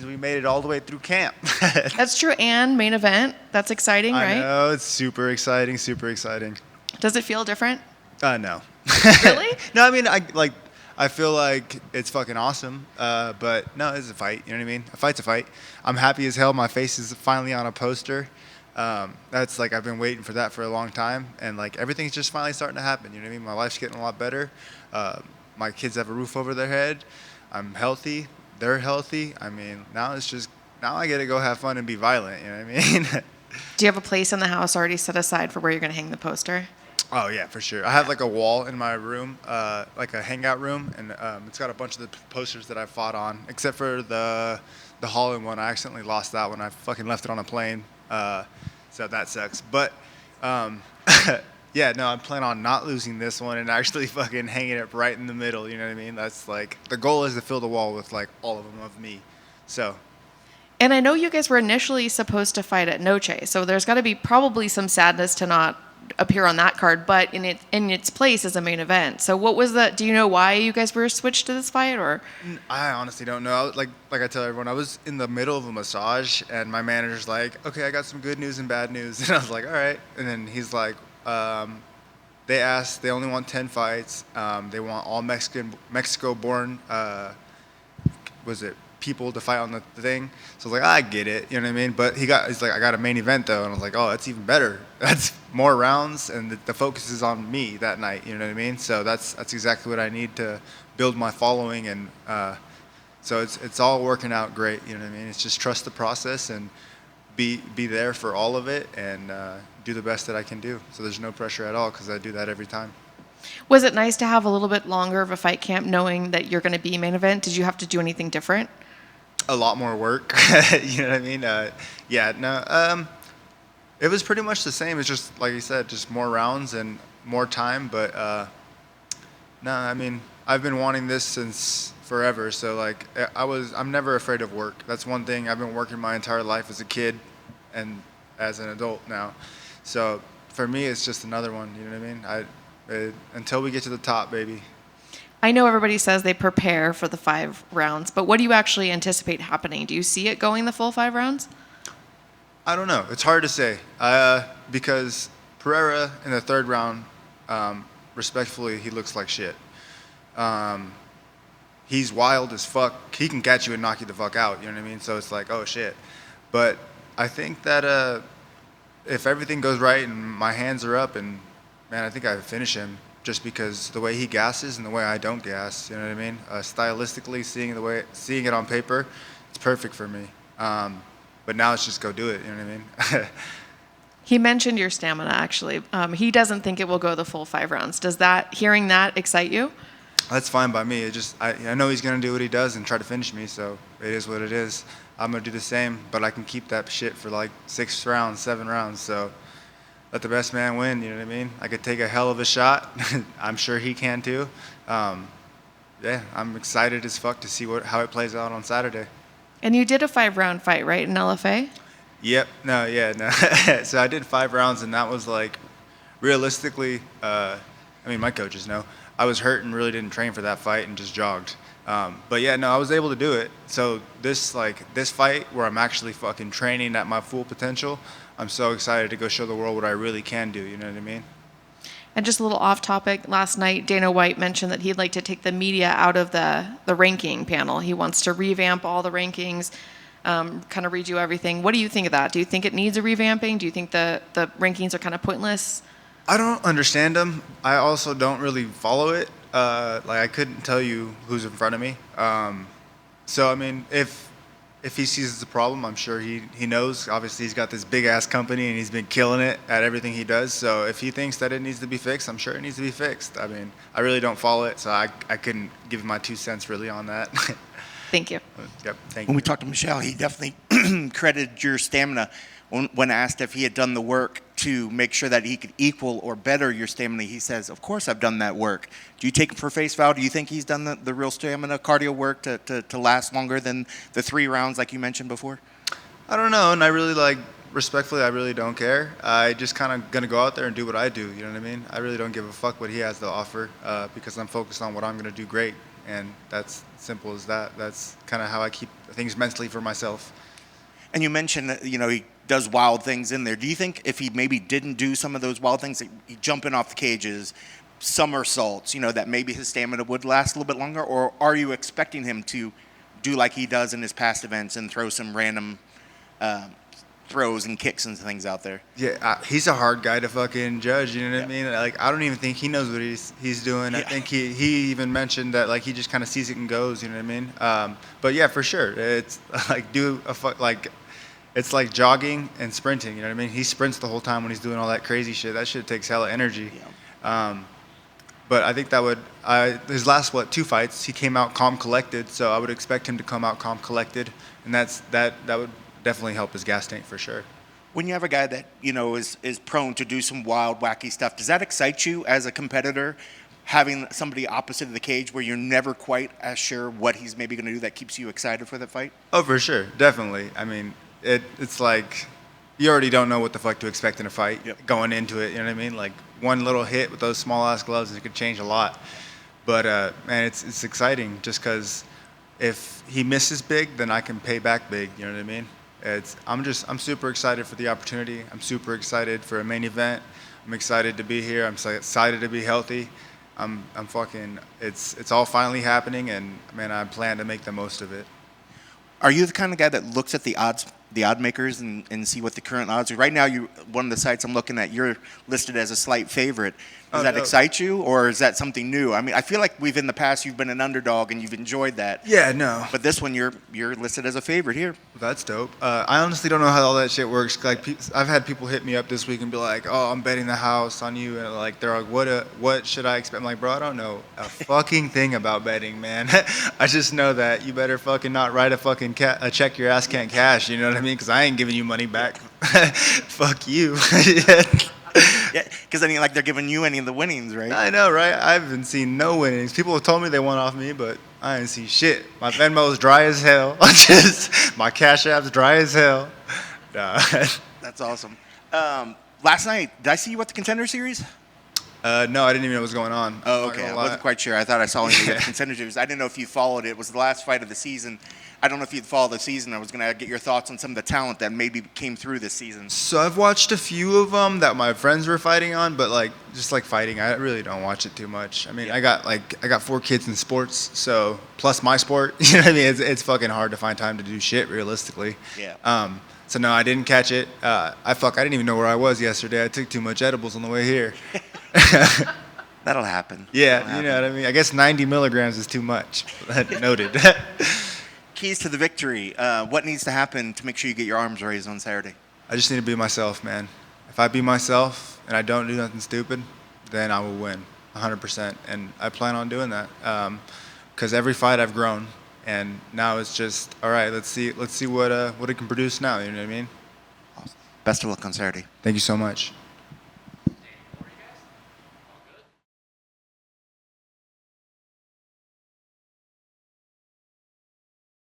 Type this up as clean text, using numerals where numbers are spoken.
We made it all the way through camp. That's true. And main event. That's exciting, right? I know, it's super exciting, super exciting. Does it feel different? No. Really? No, I mean, I feel like it's fucking awesome. But no, it's a fight. You know what I mean? A fight's a fight. I'm happy as hell. My face is finally on a poster. That's like I've been waiting for that for a long time, and like everything's just finally starting to happen. You know what I mean? My life's getting a lot better. My kids have a roof over their head. I'm healthy. They're healthy. I mean, now I get to go have fun and be violent. You know what I mean? Do you have a place in the house already set aside for where you're going to hang the poster? Oh yeah, for sure. I have like a wall in my room, like a hangout room, and it's got a bunch of the posters that I fought on, except for the Holland one. I accidentally lost that one. I fucking left it on a plane, so that sucks. But yeah, no, I'm planning on not losing this one and actually fucking hanging it right in the middle. You know what I mean? That's like the goal is to fill the wall with like all of them of me. So. And I know you guys were initially supposed to fight at Noche, so there's got to be probably some sadness to not appear on that card, but in its place as a main event. So what was that? Do you know why you guys were switched to this fight, or? I honestly don't know. Like I tell everyone, I was in the middle of a massage, and my manager's like, "Okay, I got some good news and bad news," and I was like, "All right." And then he's like, they only want 10 fights. They want all Mexico-born, people to fight on the thing. So I was like, I get it, you know what I mean? But he's like, I got a main event though, and I was like, oh, that's even better. That's more rounds, and the focus is on me that night, you know what I mean? So that's exactly what I need to build my following, and so it's all working out great, you know what I mean? It's just trust the process and be there for all of it, and do the best that I can do. So there's no pressure at all, because I do that every time. Was it nice to have a little bit longer of a fight camp knowing that you're going to be main event? Did you have to do anything different? A lot more work. You know what I mean? Yeah, no. It was pretty much the same. It's just like you said, just more rounds and more time. But no, I mean, I've been wanting this since forever. So like, I'm never afraid of work. That's one thing. I've been working my entire life as a kid, and as an adult now. So for me, it's just another one. You know what I mean? Until we get to the top, baby. I know everybody says they prepare for the 5 rounds, but what do you actually anticipate happening? Do you see it going the full 5 rounds? I don't know. It's hard to say because Pereira in the 3rd round, respectfully, he looks like shit. He's wild as fuck. He can catch you and knock you the fuck out. You know what I mean? So it's like, oh shit. But I think that if everything goes right and my hands are up, and man, I think I finish him. Just because the way he gasses and the way I don't gas, you know what I mean? Stylistically, seeing it on paper, it's perfect for me. But now it's just go do it, you know what I mean? He mentioned your stamina, actually. He doesn't think it will go the full 5 rounds. Does hearing that excite you? That's fine by me. I know he's gonna do what he does and try to finish me, so it is what it is. I'm gonna do the same, but I can keep that shit for like 6 rounds, 7 rounds, so. Let the best man win, you know what I mean? I could take a hell of a shot. I'm sure he can too. Yeah, I'm excited as fuck to see how it plays out on Saturday. And you did a 5-round fight, right, in LFA? Yep. No. So I did 5 rounds, and that was like, realistically, I mean, my coaches know, I was hurt and really didn't train for that fight and just jogged. But yeah, no, I was able to do it. So this fight where I'm actually fucking training at my full potential, I'm so excited to go show the world what I really can do, you know what I mean? And just a little off topic, last night Dana White mentioned that he'd like to take the media out of the ranking panel. He wants to revamp all the rankings, kind of redo everything. What do you think of that? Do you think it needs a revamping? Do you think the rankings are kind of pointless? I don't understand them. I also don't really follow it. Like I couldn't tell you who's in front of me. So I mean, if he sees it's a problem, I'm sure he knows. Obviously, he's got this big-ass company, and he's been killing it at everything he does. So if he thinks that it needs to be fixed, I'm sure it needs to be fixed. I mean, I really don't follow it, so I couldn't give my 2 cents really on that. Thank you. Yep, thank you. When we talked to Michel, he definitely credited your stamina. When asked if he had done the work to make sure that he could equal or better your stamina, he says, of course I've done that work. Do you take him for face value? Do you think he's done the real stamina cardio work to last longer than the 3 rounds like you mentioned before? I don't know, and I really respectfully, I really don't care. I just kind of gonna go out there and do what I do, you know what I mean? I really don't give a fuck what he has to offer because I'm focused on what I'm gonna do great. and that's simple as that. That's kind of how I keep things mentally for myself. And you mentioned that, he does wild things in there. Do you think if he maybe didn't do some of those wild things, like he jumping off the cages, somersaults, that maybe his stamina would last a little bit longer? Or are you expecting him to do like he does in his past events and throw some random throws and kicks and things out there? Yeah, he's a hard guy to fucking judge. You know what I mean? Like, I don't even think he knows what he's doing. I think he even mentioned that, like, he just kind of sees it and goes. You know what I mean? But yeah, for sure, it's like it's like jogging and sprinting. You know what I mean? He sprints the whole time when he's doing all that crazy shit. That shit takes hella energy. Yeah. But I think his last 2 fights, he came out calm, collected. So I would expect him to come out calm, collected, and that would definitely help his gas tank for sure. When you have a guy that is prone to do some wild, wacky stuff, does that excite you as a competitor? Having somebody opposite of the cage where you're never quite as sure what he's maybe going to do, that keeps you excited for the fight? Oh, for sure, definitely. I mean, it's like you already don't know what the fuck to expect in a fight going into it. You know what I mean? Like, one little hit with those small ass gloves, it could change a lot. But man, it's exciting just because if he misses big, then I can pay back big. You know what I mean? I'm super excited for the opportunity. I'm super excited for a main event. I'm excited to be here. I'm so excited to be healthy. I'm fucking. It's all finally happening, and man, I plan to make the most of it. Are you the kind of guy that looks at the odds, the odd makers, and see what the current odds are? Right now, one of the sites I'm looking at, you're listed as a slight favorite. Does that excite you, or is that something new? I mean, I feel like in the past you've been an underdog and you've enjoyed that. Yeah, no. But this one, you're listed as a favorite here. That's dope. I honestly don't know how all that shit works. Like, I've had people hit me up this week and be like, "Oh, I'm betting the house on you," and like they're like, "What should I expect?" I'm like, "Bro, I don't know a fucking thing about betting, man. I just know that you better fucking not write a check your ass can't cash. You know what I mean? Because I ain't giving you money back. Fuck you." Yeah, because they're giving you any of the winnings, right? I know, right? I haven't seen no winnings. People have told me they won off me, but I ain't seen shit. My Venmo's dry as hell. My Cash App's dry as hell. Nah. That's awesome. Last night, did I see you at the Contender Series? No, I didn't even know what was going on. Oh, okay. I wasn't quite sure. I thought I saw you at the Contender Series. I didn't know if you followed it. It was the last fight of the season. I don't know if you'd follow the season. I was going to get your thoughts on some of the talent that maybe came through this season. So I've watched a few of them that my friends were fighting on, but just fighting, I really don't watch it too much. I mean, I got 4 kids in sports, so plus my sport. You know what I mean? It's fucking hard to find time to do shit realistically. Yeah. So no, I didn't catch it. I didn't even know where I was yesterday. I took too much edibles on the way here. That'll happen. Yeah, you know what I mean? I guess 90 milligrams is too much. Noted. Keys to the victory. What needs to happen to make sure you get your arms raised on Saturday? I just need to be myself, man. If I be myself and I don't do nothing stupid, then I will win 100%. And I plan on doing that. Because every fight I've grown. And now it's just, all right, let's see what it can produce now. You know what I mean? Awesome. Best of luck on Saturday. Thank you so much.